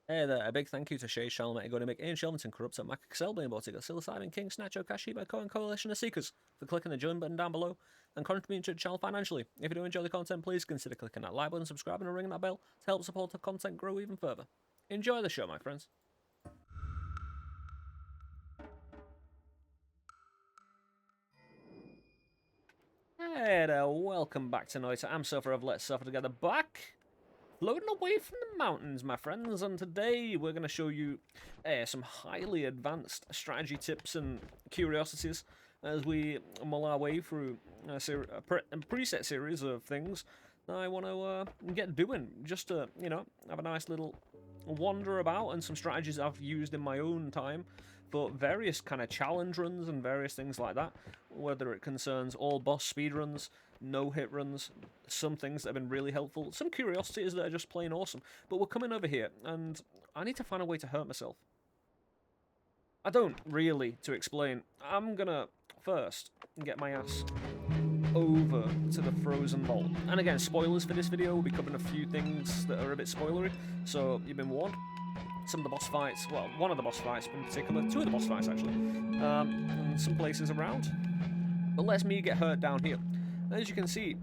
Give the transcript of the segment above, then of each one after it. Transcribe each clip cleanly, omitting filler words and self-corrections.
Hey there, a big thank you to Shay, Shalom, Egodimic, Ian Shelvington, Corruptor, Mac, Selby, Botiga, Psilocybin, King, Snatcho, Kashiba, Cohen Coalition of Seekers for clicking the join button down below and contributing to the channel financially. If you do enjoy the content, please consider clicking that like button, subscribing, and ringing that bell to help support the content grow even further. Enjoy the show, my friends. Hey there, welcome back to Noita. I'm Suffer of Let's Suffer Together back. Floating away from the mountains, my friends, and today we're going to show you some highly advanced strategy tips and curiosities as we mull our way through a preset series of things that I want to get doing, just to, have a nice little wander about and some strategies I've used in my own time for various kind of challenge runs and various things like that, whether it concerns all boss speed runs, no hit runs, some things that have been really helpful, some curiosities that are just plain awesome. But we're coming over here and I need to find a way to hurt myself. I don't really to explain. I'm gonna first get my ass over to the frozen vault. And again, spoilers for this video, we'll be covering a few things that are a bit spoilery, so you've been warned. Some of the boss fights, well, one of the boss fights in particular, two of the boss fights actually, and some places around. But let's me get hurt down here. As you can see,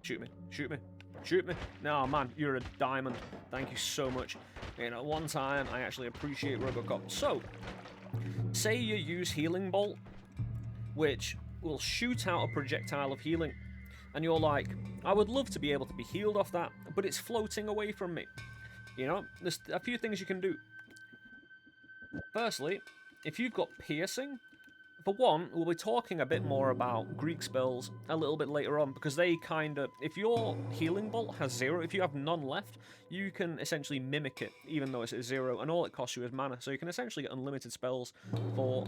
shoot me, shoot me, shoot me. No, man, you're a diamond. Thank you so much. One time, I actually appreciate Robocop. So, say you use Healing Bolt, which will shoot out a projectile of healing. And you're like, I would love to be able to be healed off that, but it's floating away from me. There's a few things you can do. Firstly, if you've got piercing, for one, we'll be talking a bit more about Greek spells a little bit later on, because they kind of, if your healing bolt has 0, if you have none left, you can essentially mimic it, even though it's at 0, and all it costs you is mana. So you can essentially get unlimited spells for,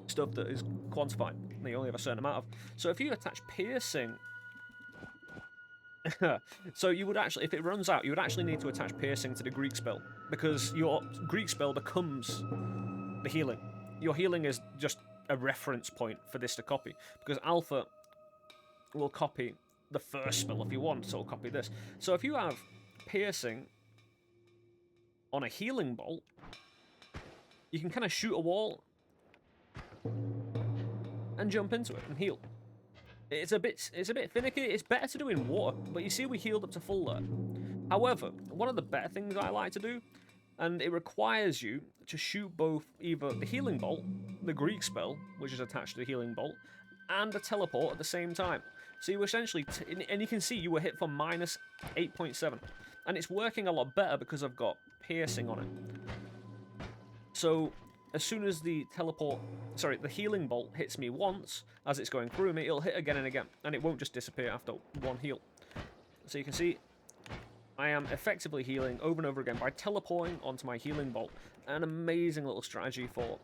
stuff that is quantified, and you only have a certain amount of. So if you attach piercing, so you would actually, if it runs out, you would actually need to attach piercing to the Greek spell, because your Greek spell becomes the healing. Your healing is just a reference point for this to copy, because alpha will copy the first spell if you want, so it'll copy this. So if you have piercing on a healing bolt, you can kind of shoot a wall and jump into it and heal. It's a bit finicky. It's better to do in water, but you see we healed up to full there. However, one of the better things I like to do, and it requires you to shoot both either the healing bolt, the Greek spell, which is attached to the healing bolt, and the teleport at the same time. So you essentially, and you can see you were hit for minus 8.7, and it's working a lot better because I've got piercing on it. So as soon as the the healing bolt hits me once, as it's going through me, it'll hit again and again, and it won't just disappear after one heal. So you can see I am effectively healing over and over again by teleporting onto my healing bolt. An amazing little strategy for,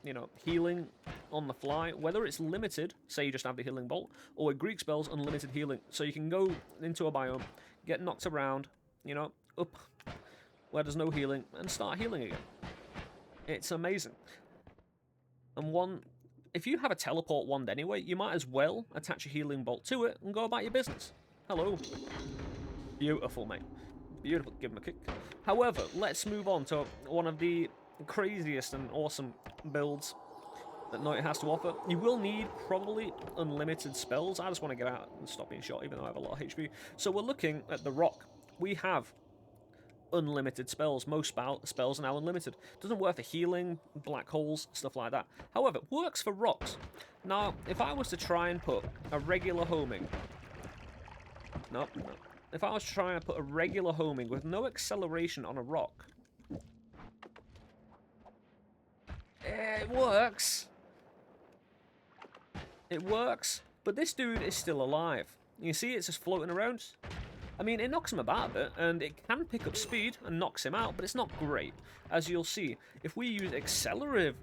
healing on the fly, whether it's limited, say you just have the healing bolt, or with Greek spells, unlimited healing. So you can go into a biome, get knocked around, up where there's no healing, and start healing again. It's amazing. And if you have a teleport wand anyway, you might as well attach a healing bolt to it and go about your business. Hello. Beautiful, mate. Beautiful. Give him a kick. However, let's move on to one of the craziest and awesome builds that Noita has to offer. You will need probably unlimited spells. I just want to get out and stop being shot, even though I have a lot of HP. So we're looking at the rock. We have unlimited spells. Most spells are now unlimited. Doesn't work for healing, black holes, stuff like that. However, it works for rocks. Now, if I was to try and put a regular homing... No. If I was trying to put a regular homing with no acceleration on a rock... It works. It works. But this dude is still alive. You see it's just floating around? I mean, it knocks him about a bit, and it can pick up speed and knocks him out, but it's not great. As you'll see, if we use accelerative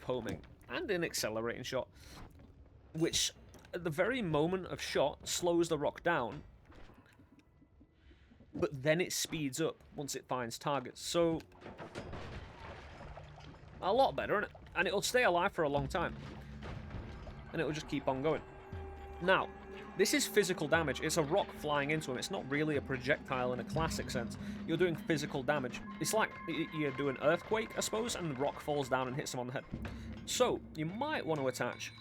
homing and an accelerating shot, which at the very moment of shot slows the rock down, but then it speeds up once it finds targets. So, a lot better, isn't it? And it'll stay alive for a long time. And it'll just keep on going. Now, This is physical damage. It's a rock flying into him. It's not really a projectile in a classic sense. You're doing physical damage. It's like you do an earthquake, I suppose, and the rock falls down and hits him on the head. So, you might want to attach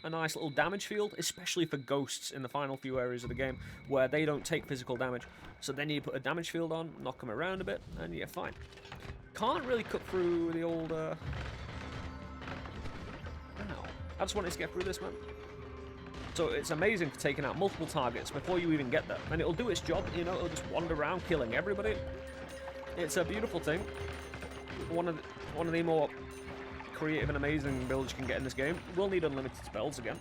a nice little damage field, especially for ghosts in the final few areas of the game, where they don't take physical damage. So then you put a damage field on, knock them around a bit, and you're fine. Can't really cut through the old... Ow. I just wanted to get through this, man. So it's amazing for taking out multiple targets before you even get there. And it'll do its job, you know, it'll just wander around killing everybody. It's a beautiful thing. One of the more creative and amazing builds you can get in this game. We'll need unlimited spells again.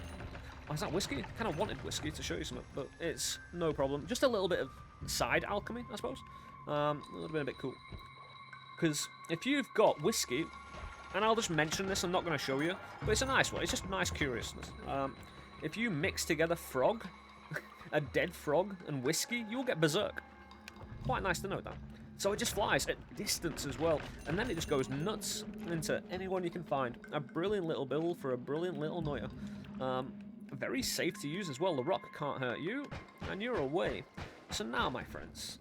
Oh, is that whiskey? I kind of wanted whiskey to show you something, but it's no problem. Just a little bit of side alchemy, I suppose. A little bit a bit cool. Because if you've got whiskey, and I'll just mention this, I'm not going to show you, but it's a nice one. It's just nice curiousness. If you mix together frog, a dead frog, and whiskey, you'll get berserk. Quite nice to know that. So it just flies at distance as well, and then it just goes nuts into anyone you can find. A brilliant little build for a brilliant little Noita. Very safe to use as well. The rock can't hurt you, and you're away. So now, my friends,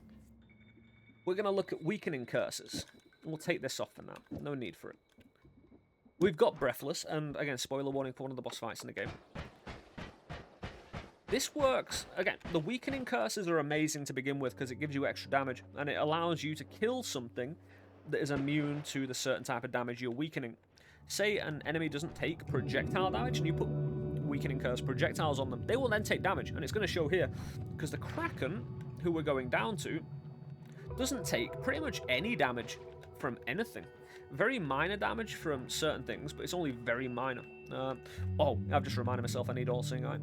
we're going to look at weakening curses. We'll take this off for now. No need for it. We've got Breathless, and again, spoiler warning for one of the boss fights in the game. This works, again, the weakening curses are amazing to begin with because it gives you extra damage, and it allows you to kill something that is immune to the certain type of damage you're weakening. Say an enemy doesn't take projectile damage, and you put weakening curse projectiles on them, they will then take damage, and it's going to show here, because the Kraken, who we're going down to, doesn't take pretty much any damage from anything. Very minor damage from certain things, but it's only very minor. Oh, I've just reminded myself I need all seeing eye.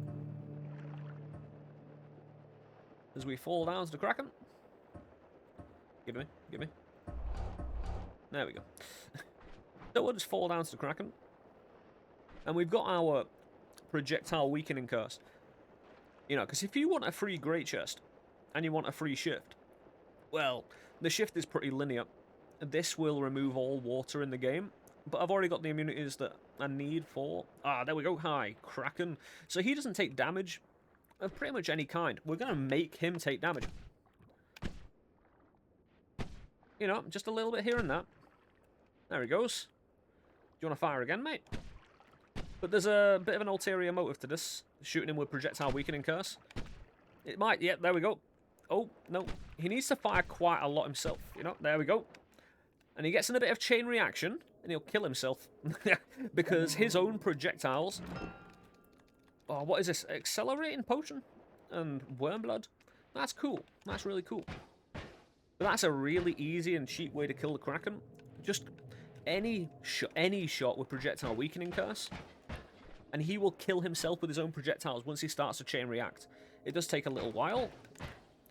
As we fall down to the Kraken. Give me. There we go. So we'll just fall down to the Kraken. And we've got our projectile weakening curse. You know, because if you want a free great chest, and you want a free shift, well, the shift is pretty linear. This will remove all water in the game, but I've already got the immunities that I need for... Ah, there we go. Hi, Kraken. So he doesn't take damage of pretty much any kind. We're going to make him take damage. You know, just a little bit here and that. There he goes. Do you want to fire again, mate? But there's a bit of an ulterior motive to this. Shooting him with projectile weakening curse. It might... Yeah, there we go. Oh, no. He needs to fire quite a lot himself. You know, there we go. And he gets in a bit of chain reaction, and he'll kill himself. Because his own projectiles... Oh, what is this? Accelerating potion? And worm blood? That's cool. That's really cool. But that's a really easy and cheap way to kill the Kraken. Just any shot with projectile weakening curse, and he will kill himself with his own projectiles once he starts to chain react. It does take a little while.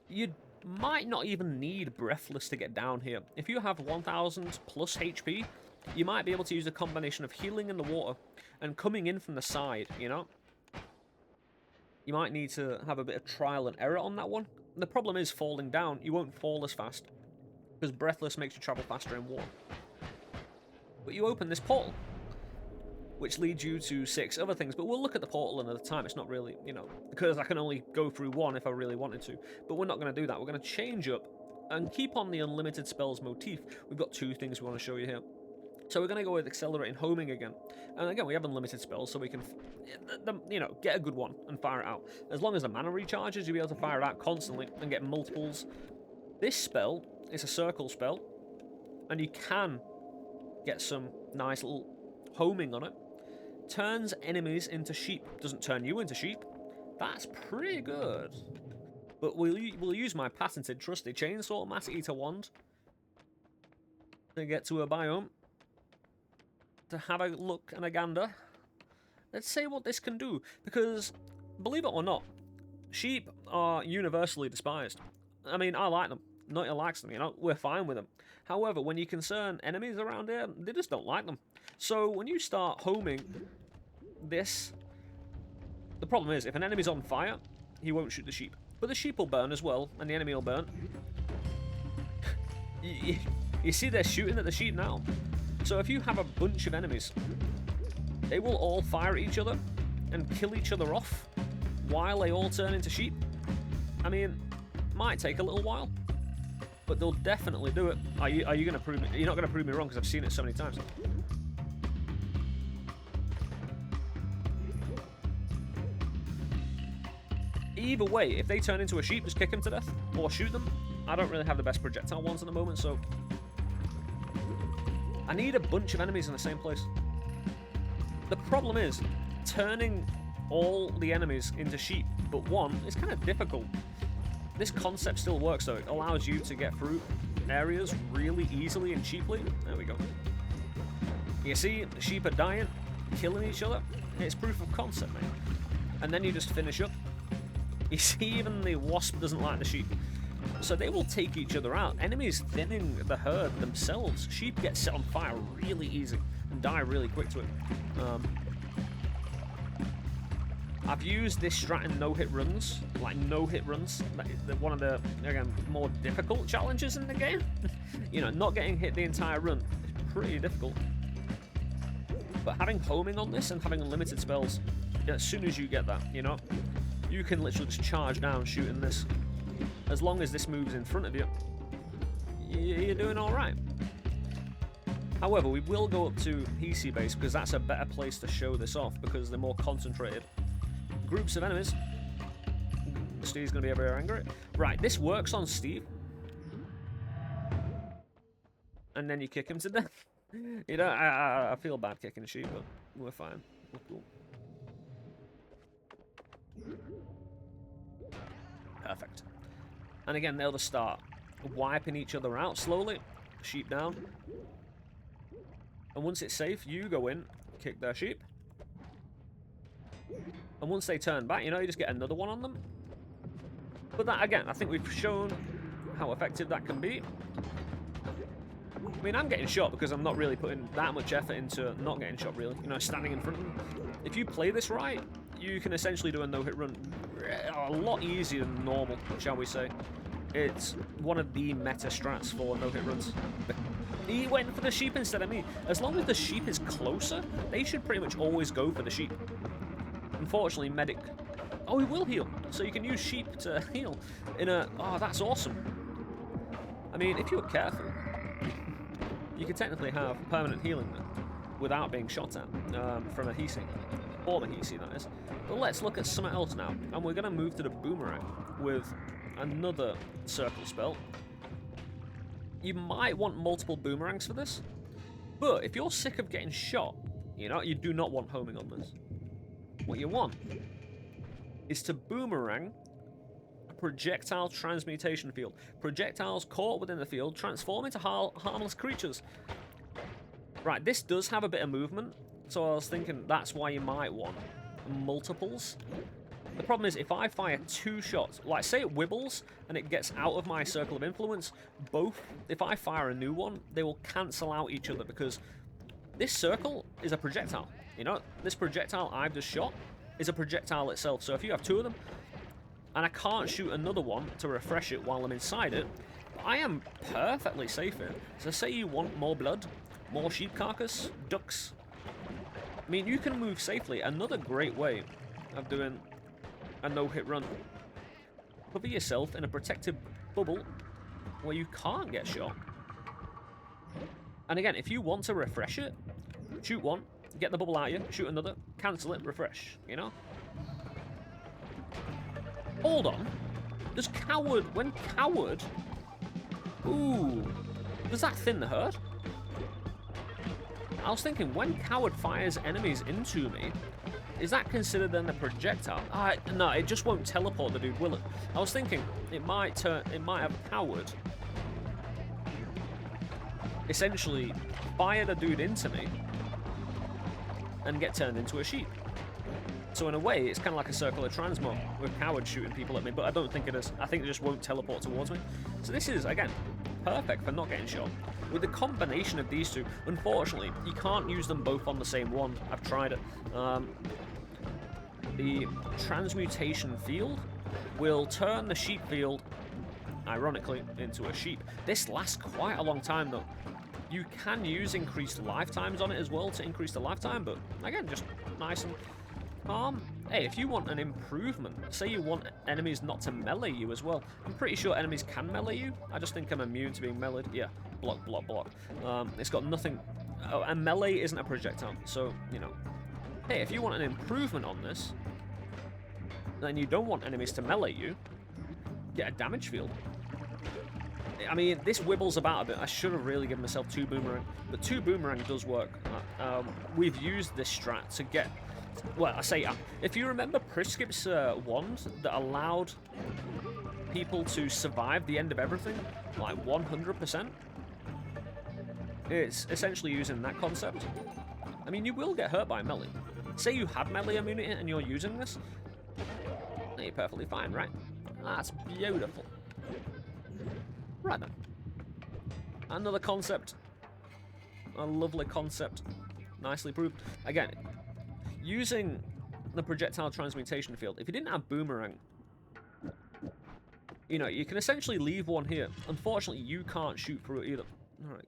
You might not even need Breathless to get down here. If you have 1000 plus HP, you might be able to use a combination of healing in the water and coming in from the side, you know? You might need to have a bit of trial and error on that one. The problem is falling down. You won't fall as fast, because Breathless makes you travel faster in water. But you open this portal, which leads you to 6 other things. But we'll look at the portal another time. It's not really, you know, because I can only go through one if I really wanted to. But we're not going to do that. We're going to change up and keep on the unlimited spells motif. We've got 2 things we want to show you here. So we're going to go with accelerating homing again. And again, we have unlimited spells, so we can, you know, get a good one and fire it out. As long as the mana recharges, you'll be able to fire it out constantly and get multiples. This spell is a circle spell, and you can get some nice little homing on it. Turns enemies into sheep. Doesn't turn you into sheep. That's pretty good. But we'll use my patented trusty chainsaw mass eater wand to get to a biome, to have a look and a gander. Let's see what this can do, because believe it or not, sheep are universally despised. I mean, I like them. Noita likes them, you know, we're fine with them. However, when you concern enemies around here, they just don't like them. So when you start homing this, the problem is, if an enemy's on fire, he won't shoot the sheep. But the sheep will burn as well, and the enemy will burn. You see they're shooting at the sheep now. So if you have a bunch of enemies, they will all fire at each other and kill each other off while they all turn into sheep. I mean, might take a little while, but they'll definitely do it. Are you going to prove me? You're not going to prove me wrong because I've seen it so many times. Either way, if they turn into a sheep, just kick them to death or shoot them. I don't really have the best projectile ones at the moment, so I need a bunch of enemies in the same place. The problem is turning all the enemies into sheep but one is kind of difficult. This concept still works though. It allows you to get through areas really easily and cheaply. There we go. You see, the sheep are dying, killing each other. It's proof of concept, mate. And then you just finish up. You see, even the wasp doesn't like the sheep. So they will take each other out. Enemies thinning the herd themselves. Sheep get set on fire really easy and die really quick to it. I've used this strat in no-hit runs, like no-hit runs. One of the, again, more difficult challenges in the game. You know, not getting hit the entire run is pretty difficult. But having homing on this and having unlimited spells, as soon as you get that, you know, you can literally just charge down shooting this. As long as this moves in front of you, you're doing alright. However, we will go up to PC base because that's a better place to show this off because they're more concentrated. Groups of enemies. Steve's going to be very angry. Right, this works on Steve. And then you kick him to death. You know, I feel bad kicking sheep, but we're fine. We're cool. Perfect. And again, they'll just start wiping each other out slowly. Sheep down. And once it's safe, you go in, kick their sheep. And once they turn back, you know, you just get another one on them. But that, again, I think we've shown how effective that can be. I mean, I'm getting shot because I'm not really putting that much effort into not getting shot, really. You know, standing in front of them. If you play this right, you can essentially do a no-hit run a lot easier than normal, shall we say. It's one of the meta strats for no-hit runs. He went for the sheep instead of me. As long as the sheep is closer, they should pretty much always go for the sheep. Unfortunately, medic... Oh, he will heal. So you can use sheep to heal in a... Oh, that's awesome. I mean, if you're careful, you could technically have permanent healing then, without being shot at from a Hisi. Or the Hisi, that is. But let's look at something else now. And we're going to move to the Boomerang with another circle spell. You might want multiple Boomerangs for this. But if you're sick of getting shot, you know, you do not want homing on this. What you want is to Boomerang a projectile transmutation field. Projectiles caught within the field transform into harmless creatures. Right, this does have a bit of movement, so I was thinking that's why you might want multiples. The problem is if I fire 2 shots, like say it wibbles and it gets out of my circle of influence, both, if I fire a new one, they will cancel out each other because this circle is a projectile. You know, this projectile I've just shot is a projectile itself. So if you have 2 of them, and I can't shoot another one to refresh it while I'm inside it, I am perfectly safe here. So say you want more blood, more sheep carcass, ducks. I mean, you can move safely. Another great way of doing a no-hit run. Cover yourself in a protected bubble where you can't get shot. And again, if you want to refresh it, shoot one, get the bubble out of you, shoot another, cancel it, refresh, you know? Hold on. Does Coward, when Coward... Ooh. Does that thin the herd? I was thinking, when Coward fires enemies into me, is that considered then a projectile? No, it just won't teleport the dude, will it? I was thinking, it might have Coward essentially fire the dude into me and get turned into a sheep. So in a way, it's kind of like a circular transmog with Coward shooting people at me, but I don't think it is. I think it just won't teleport towards me. So this is, again, perfect for not getting shot. With the combination of these two, unfortunately, you can't use them both on the same one. I've tried it. The transmutation field will turn the sheep field, ironically, into a sheep. This lasts quite a long time, though. You can use increased lifetimes on it as well to increase the lifetime, but again, just nice and Hey, if you want an improvement, say you want enemies not to melee you as well. I'm pretty sure enemies can melee you. I just think I'm immune to being meleeed. Yeah, block, block, block. It's got nothing... Oh, and melee isn't a projectile, so, you know. Hey, if you want an improvement on this, then you don't want enemies to melee you, get a damage field. I mean, this wibbles about a bit. I should have really given myself 2 boomerang, but 2 boomerang does work. We've used this strat to get... Well, I say, if you remember Priskip's wand that allowed people to survive the end of everything, like 100%, it's essentially using that concept. I mean, you will get hurt by melee. Say you have melee immunity and you're using this, you're perfectly fine, right? That's beautiful. Right then. Another concept. A lovely concept. Nicely proved. Again, using the projectile transmutation field, if you didn't have Boomerang, you know, you can essentially leave one here. Unfortunately, you can't shoot through it either. Alright,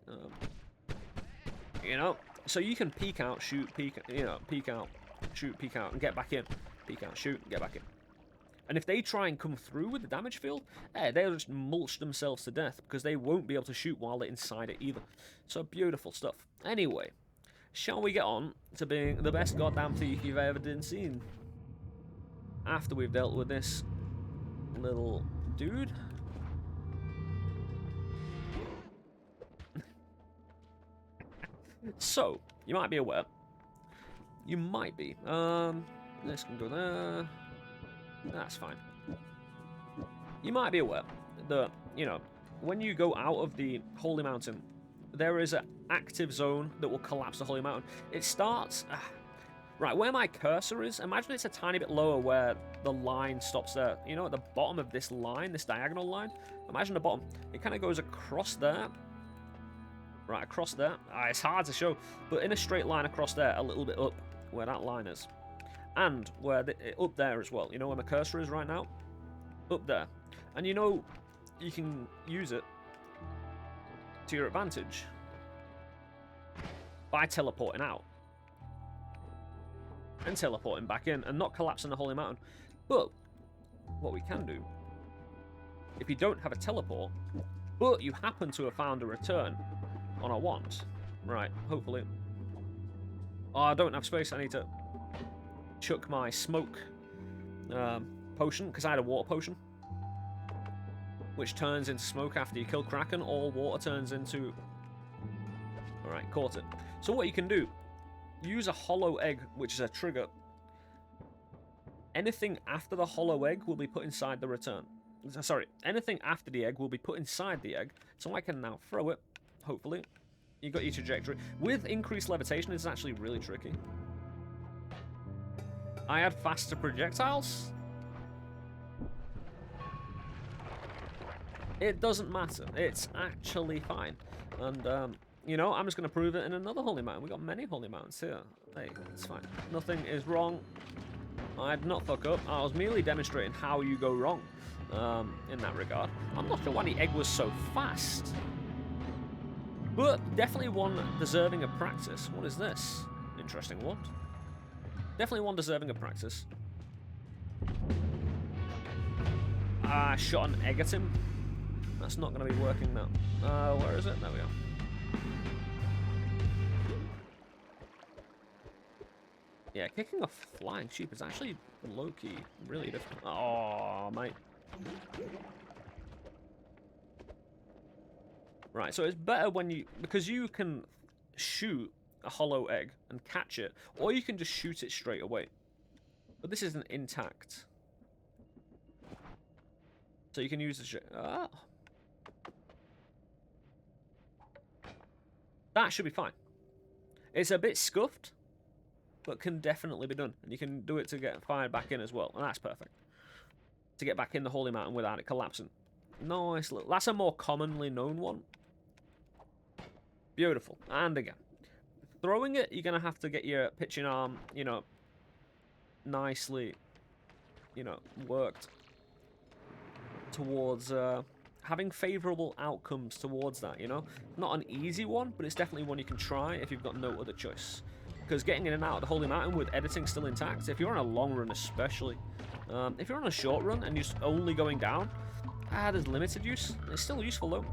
you know, so you can peek out, shoot, peek, you know, peek out, shoot, peek out, and get back in. Peek out, shoot, get back in. And if they try and come through with the damage field, they'll just mulch themselves to death because they won't be able to shoot while they're inside it either. So beautiful stuff. Anyway, shall we get on to being the best goddamn thief you've ever seen? After we've dealt with this little dude. So, you might be aware. You might be. This can go there. That's fine. You might be aware that, you know, when you go out of the Holy Mountain, there is an active zone that will collapse the Holy Mountain. It starts... right, where my cursor is, imagine it's a tiny bit lower where the line stops there. You know, at the bottom of this line, this diagonal line, imagine the bottom. It kind of goes across there. Right, across there. It's hard to show, but in a straight line across there, a little bit up where that line is. And where up there as well. You know where my cursor is right now? Up there. And you know, you can use it to your advantage by teleporting out. And teleporting back in and not collapsing the Holy Mountain. But what we can do, if you don't have a teleport, but you happen to have found a return on a wand, right, hopefully. Oh, I don't have space, I need to chuck my smoke potion, because I had a water potion, which turns into smoke after you kill Kraken. All water turns into... Alright, caught it. So what you can do, use a hollow egg, which is a trigger. Anything after the hollow egg will be put inside the return. Sorry, anything after the egg will be put inside the egg, so I can now throw it, hopefully. You got your trajectory. With increased levitation, it's actually really tricky. I had faster projectiles. It doesn't matter. It's actually fine. And, you know, I'm just going to prove it in another Holy Mountain. We got many Holy Mountains here. Hey, it's fine. Nothing is wrong. I did not fuck up. I was merely demonstrating how you go wrong in that regard. I'm not sure why the egg was so fast. But definitely one deserving of practice. What is this? Interesting one. Definitely one deserving of practice. I shot an egg at him. That's not going to be working now. Where is it? There we are. Yeah, kicking a flying sheep is actually low-key really difficult. Oh, mate. Right, so it's better when you... Because you can shoot a hollow egg and catch it, or you can just shoot it straight away. But this isn't intact. So you can use the... Ah. That should be fine. It's a bit scuffed, but can definitely be done. And you can do it to get fired back in as well, and that's perfect. To get back in the Holy Mountain without it collapsing. Nice little... That's a more commonly known one. Beautiful. And again. Throwing it, you're going to have to get your pitching arm, you know, nicely, you know, worked towards having favourable outcomes towards that, you know? Not an easy one, but it's definitely one you can try if you've got no other choice. because getting in and out of the Holy Mountain with editing still intact, if you're on a long run especially, if you're on a short run and you're only going down, there's limited use. It's still useful though.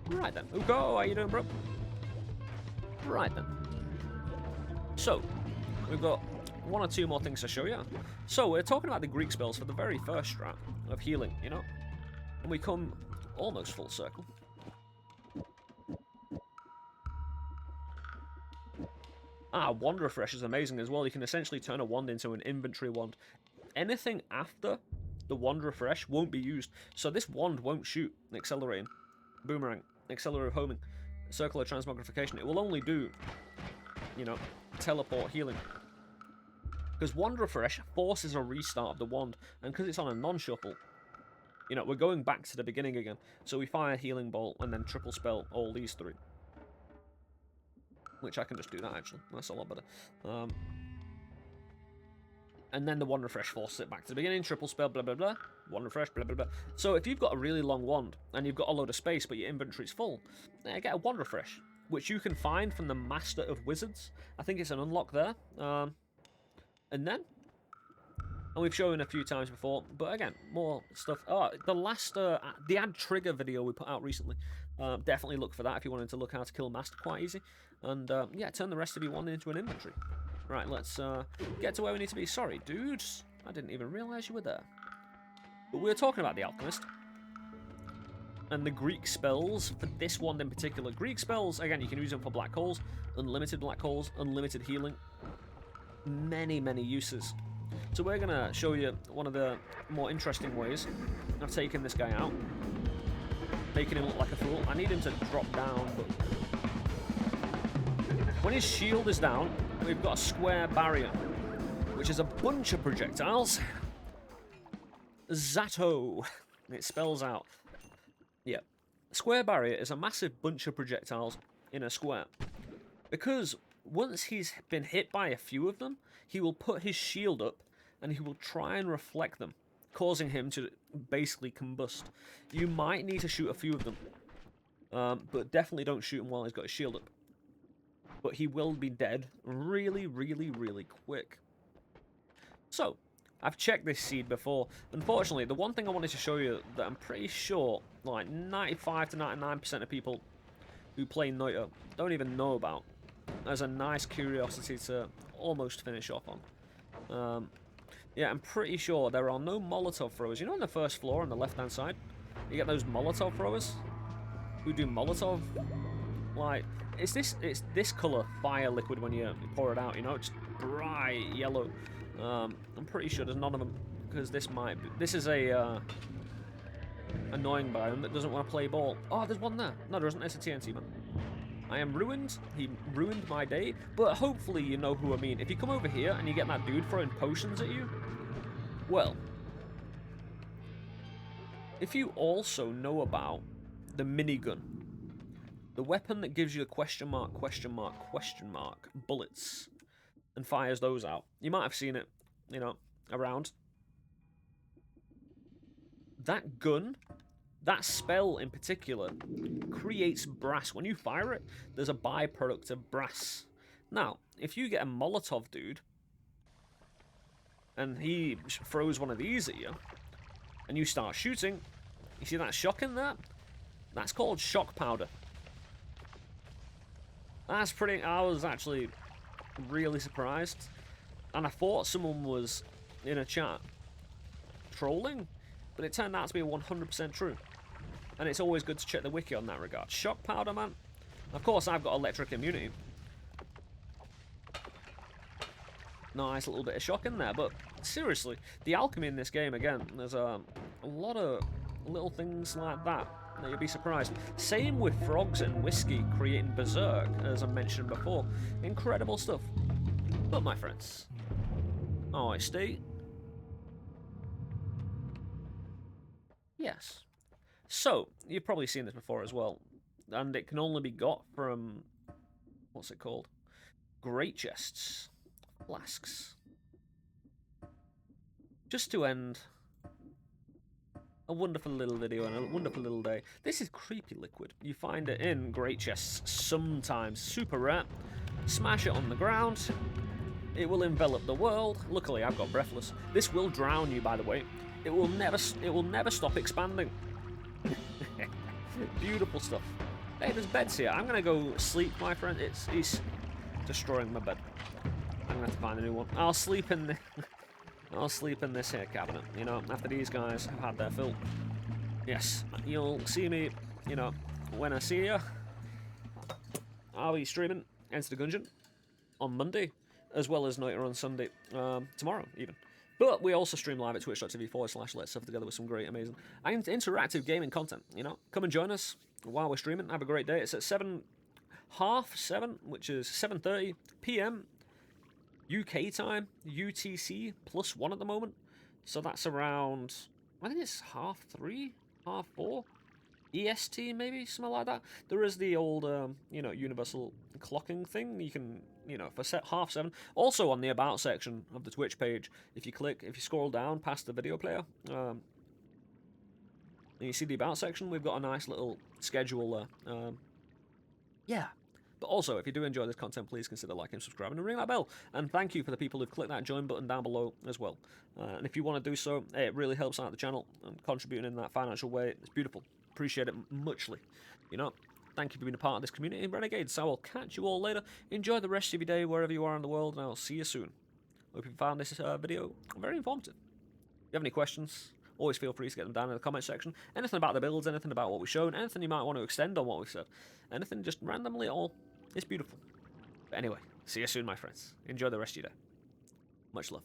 Right then, Uko, how you doing, bro? Right then. So, we've got one or two more things to show you. So, we're talking about the Greek spells for the very first strat of healing, you know? And we come almost full circle. Wand Refresh is amazing as well. You can essentially turn a wand into an inventory wand. Anything after the Wand Refresh won't be used. So this wand won't shoot accelerating, boomerang, accelerative homing, circular transmogrification. It will only do, you know, teleport healing. Because Wand Refresh forces a restart of the wand, and because it's on a non-shuffle, you know, we're going back to the beginning again. So we fire Healing Bolt and then triple spell all these three. Which I can just do that, actually. That's a lot better. And then the Wand Refresh forces it back to the beginning. Triple spell, blah, blah, blah. Wand Refresh, blah, blah, blah. So if you've got a really long wand, and you've got a load of space, but your inventory's full, get a Wand Refresh, which you can find from the Master of Wizards. I think it's an unlock there. And we've shown a few times before, but again, more stuff. The last, the Add Trigger video we put out recently. Definitely look for that if you wanted to look how to kill Master quite easy. And yeah, turn the rest of your wand into an inventory. Right, let's get to where we need to be. Sorry, dudes. I didn't even realise you were there. But we were talking about the Alchemist. And the Greek spells, for this wand in particular. Greek spells, again, you can use them for black holes, unlimited healing. Many, many uses. So we're going to show you one of the more interesting ways of taking this guy out. Making him look like a fool. I need him to drop down, but when his shield is down, we've got a square barrier, which is a bunch of projectiles. Zato. It spells out. Yeah. Square barrier is a massive bunch of projectiles in a square. Because once he's been hit by a few of them, he will put his shield up and he will try and reflect them, causing him to basically combust. You might need to shoot a few of them, but definitely don't shoot him while he's got his shield up. But he will be dead really, really, really quick. So, I've checked this seed before. Unfortunately, the one thing I wanted to show you that I'm pretty sure, like 95 to 99% of people who play Noita don't even know about, as a nice curiosity to almost finish off on. Yeah, I'm pretty sure there are no Molotov throwers. You know on the first floor on the left-hand side? You get those Molotov throwers who do Molotov, like, it's this colour fire liquid when you pour it out, you know, it's bright yellow. I'm pretty sure there's none of them, because this is a annoying biome that doesn't want to play ball. Oh, there's one there. No, there isn't. It's a TNT, man. I am ruined. He ruined my day, but hopefully you know who I mean. If you come over here and you get that dude throwing potions at you, well, if you also know about the minigun, the weapon that gives you a question mark bullets and fires those out, you might have seen it, you know, around. That gun, that spell in particular, creates brass. When you fire it, there's a byproduct of brass. Now, if you get a Molotov dude, and he throws one of these at you, and you start shooting, you see that shock in there? That's called shock powder. That's pretty... I was actually really surprised. And I thought someone was in a chat trolling, but it turned out to be 100% true. And it's always good to check the wiki on that regard. Shock powder, man. Of course, I've got electric immunity. Nice little bit of shock in there, but seriously, the alchemy in this game, again, there's a lot of little things like that you'd be surprised. Same with frogs and whiskey creating berserk, as I mentioned before. Incredible stuff. But my friends, I stay. Yes. So, you've probably seen this before as well, and it can only be got from, what's it called? Great chests. Flasks. Just to end a wonderful little video and a wonderful little day. This is creepy liquid. You find it in great chests sometimes. Super rare. Smash it on the ground. It will envelop the world. Luckily, I've got breathless. This will drown you, by the way. It will never stop expanding. Beautiful stuff. Hey, there's beds here. I'm gonna go sleep, my friend. He's destroying my bed. I'm gonna have to find a new one. I'll sleep in the I'll sleep in this here cabinet, you know, after these guys have had their fill. Yes, you'll see me, you know, when I see you. I'll be streaming Enter the Gungeon on Monday, as well as Noita on Sunday, tomorrow even. But we also stream live at twitch.tv/let's stuff together with some great, amazing, and interactive gaming content, you know. Come and join us while we're streaming. Have a great day. It's at 7:30, which is 7:30 p.m. UK time, UTC +1 at the moment. So that's around, I think it's 3:30, 4:30 EST, maybe, something like that. There is the old, you know, universal clocking thing. You can, you know, for 7:30. Also on the About section of the Twitch page, if you scroll down past the video player, and you see the About section, we've got a nice little schedule there. Yeah. But also, if you do enjoy this content, please consider liking, subscribing, and ring that bell. And thank you for the people who've clicked that join button down below as well. And if you want to do so, it really helps out the channel and contributing in that financial way. It's beautiful. Appreciate it muchly. You know, thank you for being a part of this community, Renegades. I will catch you all later. Enjoy the rest of your day wherever you are in the world, and I'll see you soon. Hope you found this video very informative. If you have any questions, always feel free to get them down in the comment section. Anything about the builds, anything about what we've shown, anything you might want to extend on what we've said. Anything just randomly at all. It's beautiful. But anyway, see you soon, my friends. Enjoy the rest of your day. Much love.